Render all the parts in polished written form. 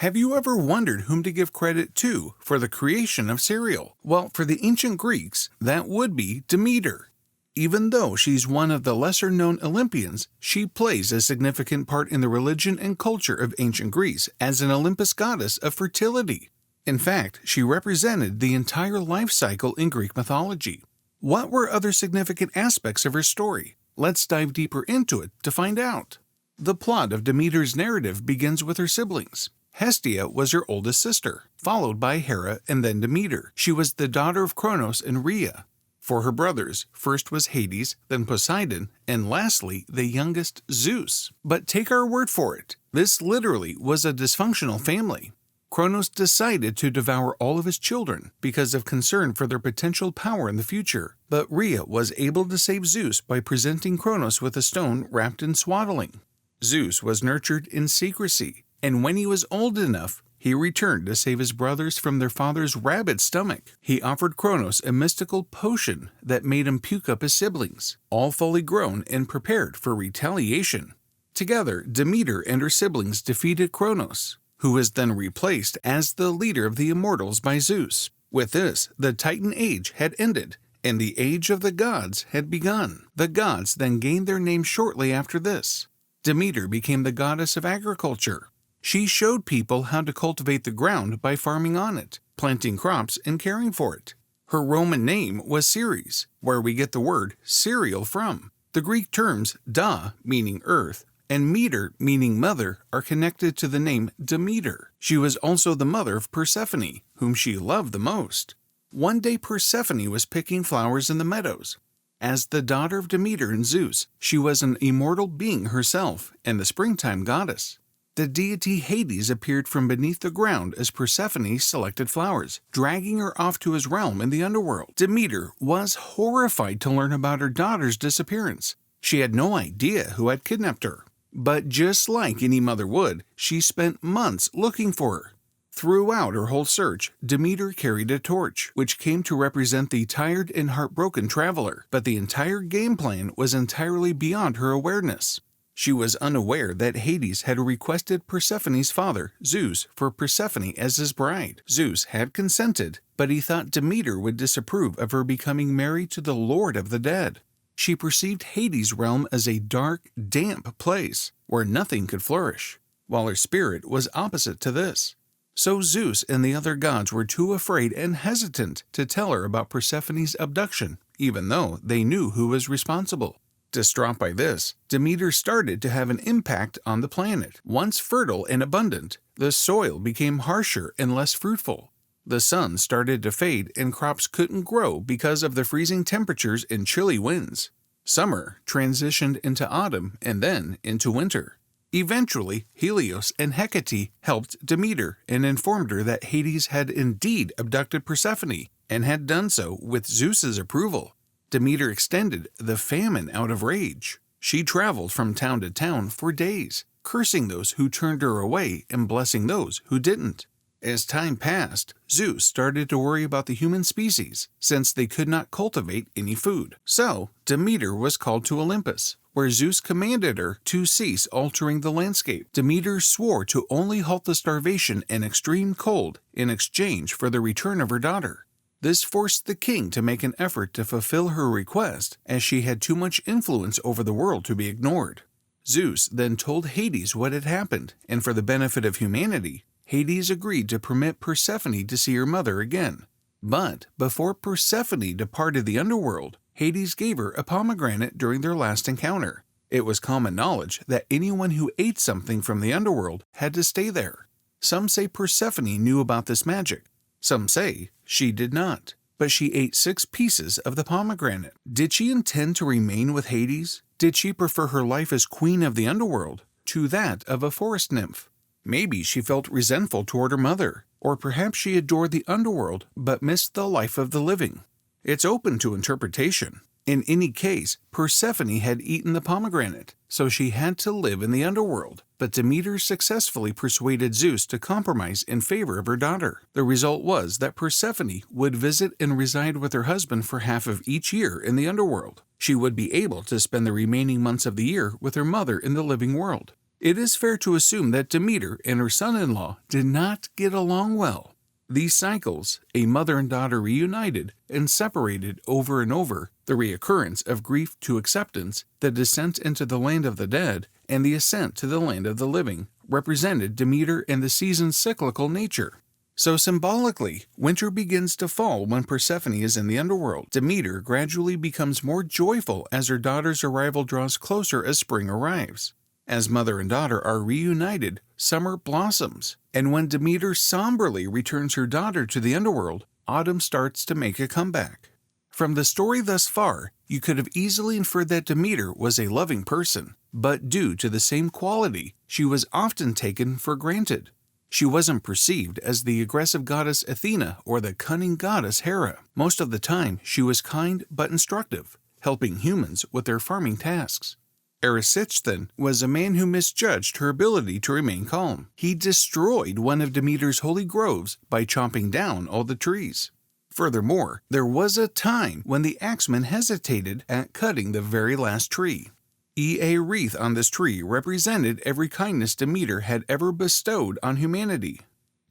Have you ever wondered whom to give credit to for the creation of cereal? Well, for the ancient Greeks, that would be Demeter. Even though she's one of the lesser-known Olympians, she plays a significant part in the religion and culture of ancient Greece as an Olympus goddess of fertility. In fact, she represented the entire life cycle in Greek mythology. What were other significant aspects of her story? Let's dive deeper into it to find out. The plot of Demeter's narrative begins with her siblings. Hestia was her oldest sister, followed by Hera and then Demeter. She was the daughter of Cronos and Rhea. For her brothers, first was Hades, then Poseidon, and lastly, the youngest, Zeus. But take our word for it, this literally was a dysfunctional family. Cronos decided to devour all of his children because of concern for their potential power in the future, but Rhea was able to save Zeus by presenting Cronos with a stone wrapped in swaddling. Zeus was nurtured in secrecy, and when he was old enough, he returned to save his brothers from their father's rabid stomach. He offered Cronos a mystical potion that made him puke up his siblings, all fully grown and prepared for retaliation. Together, Demeter and her siblings defeated Cronos, who was then replaced as the leader of the immortals by Zeus. With this, the Titan Age had ended, and the Age of the Gods had begun. The gods then gained their name shortly after this. Demeter became the goddess of agriculture. She showed people how to cultivate the ground by farming on it, planting crops, and caring for it. Her Roman name was Ceres, where we get the word cereal from. The Greek terms da, meaning earth, and meter, meaning mother, are connected to the name Demeter. She was also the mother of Persephone, whom she loved the most. One day Persephone was picking flowers in the meadows. As the daughter of Demeter and Zeus, she was an immortal being herself and the springtime goddess. The deity Hades appeared from beneath the ground as Persephone selected flowers, dragging her off to his realm in the underworld. Demeter was horrified to learn about her daughter's disappearance. She had no idea who had kidnapped her. But just like any mother would, she spent months looking for her. Throughout her whole search, Demeter carried a torch, which came to represent the tired and heartbroken traveler, but the entire game plan was entirely beyond her awareness. She was unaware that Hades had requested Persephone's father, Zeus, for Persephone as his bride. Zeus had consented, but he thought Demeter would disapprove of her becoming married to the Lord of the Dead. She perceived Hades' realm as a dark, damp place where nothing could flourish, while her spirit was opposite to this. So Zeus and the other gods were too afraid and hesitant to tell her about Persephone's abduction, even though they knew who was responsible. Distraught by this, Demeter started to have an impact on the planet. Once fertile and abundant, the soil became harsher and less fruitful. The sun started to fade and crops couldn't grow because of the freezing temperatures and chilly winds. Summer transitioned into autumn and then into winter. Eventually, Helios and Hecate helped Demeter and informed her that Hades had indeed abducted Persephone and had done so with Zeus's approval. Demeter extended the famine out of rage. She traveled from town to town for days, cursing those who turned her away and blessing those who didn't. As time passed, Zeus started to worry about the human species, since they could not cultivate any food. So, Demeter was called to Olympus, where Zeus commanded her to cease altering the landscape. Demeter swore to only halt the starvation and extreme cold in exchange for the return of her daughter. This forced the king to make an effort to fulfill her request, as she had too much influence over the world to be ignored. Zeus then told Hades what had happened, and for the benefit of humanity, Hades agreed to permit Persephone to see her mother again. But before Persephone departed the underworld, Hades gave her a pomegranate during their last encounter. It was common knowledge that anyone who ate something from the underworld had to stay there. Some say Persephone knew about this magic. Some say she did not, but she ate 6 pieces of the pomegranate. Did she intend to remain with Hades? Did she prefer her life as queen of the underworld to that of a forest nymph? Maybe she felt resentful toward her mother, or perhaps she adored the underworld but missed the life of the living. It's open to interpretation. In any case, Persephone had eaten the pomegranate, so she had to live in the underworld. But Demeter successfully persuaded Zeus to compromise in favor of her daughter. The result was that Persephone would visit and reside with her husband for half of each year in the underworld. She would be able to spend the remaining months of the year with her mother in the living world. It is fair to assume that Demeter and her son-in-law did not get along well. These cycles, a mother and daughter reunited and separated over and over, the reoccurrence of grief to acceptance, the descent into the land of the dead, and the ascent to the land of the living, represented Demeter and the season's cyclical nature. So symbolically, winter begins to fall when Persephone is in the underworld. Demeter gradually becomes more joyful as her daughter's arrival draws closer as spring arrives. As mother and daughter are reunited, summer blossoms, and when Demeter somberly returns her daughter to the underworld, autumn starts to make a comeback. From the story thus far, you could have easily inferred that Demeter was a loving person, but due to the same quality, she was often taken for granted. She wasn't perceived as the aggressive goddess Athena or the cunning goddess Hera. Most of the time, she was kind but instructive, helping humans with their farming tasks. Eresichthon was a man who misjudged her ability to remain calm. He destroyed one of Demeter's holy groves by chopping down all the trees. Furthermore, there was a time when the axeman hesitated at cutting the very last tree. A wreath on this tree represented every kindness Demeter had ever bestowed on humanity.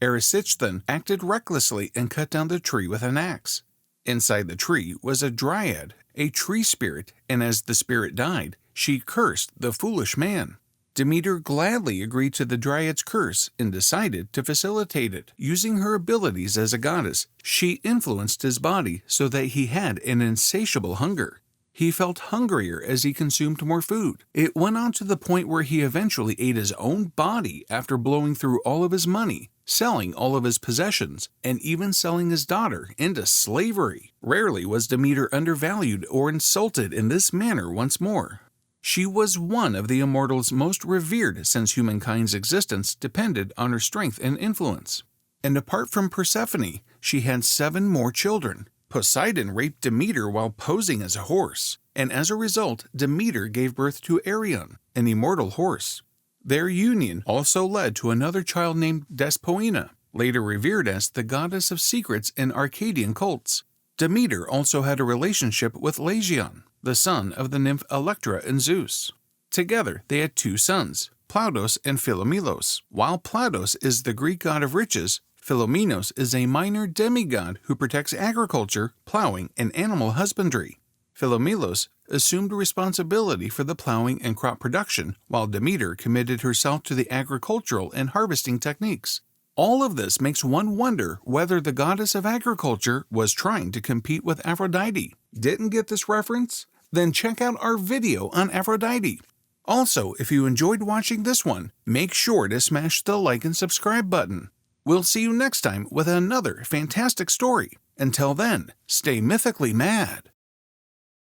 Eresichthon acted recklessly and cut down the tree with an axe. Inside the tree was a dryad, a tree spirit, and as the spirit died, she cursed the foolish man. Demeter gladly agreed to the dryad's curse and decided to facilitate it. Using her abilities as a goddess, she influenced his body so that he had an insatiable hunger. He felt hungrier as he consumed more food. It went on to the point where he eventually ate his own body after blowing through all of his money, selling all of his possessions, and even selling his daughter into slavery. Rarely was Demeter undervalued or insulted in this manner once more. She was one of the immortals most revered since humankind's existence depended on her strength and influence. And apart from Persephone, she had 7 more children. Poseidon raped Demeter while posing as a horse, and as a result, Demeter gave birth to Arion, an immortal horse. Their union also led to another child named Despoina, later revered as the goddess of secrets in Arcadian cults. Demeter also had a relationship with Lagion, the son of the nymph Electra and Zeus. Together, they had 2 sons, Plautos and Philomelos. While Plautos is the Greek god of riches, Philomenos is a minor demigod who protects agriculture, plowing, and animal husbandry. Philomelos assumed responsibility for the plowing and crop production, while Demeter committed herself to the agricultural and harvesting techniques. All of this makes one wonder whether the goddess of agriculture was trying to compete with Aphrodite. Didn't get this reference? Then check out our video on Aphrodite. Also, if you enjoyed watching this one, make sure to smash the like and subscribe button. We'll see you next time with another fantastic story. Until then, stay mythically mad.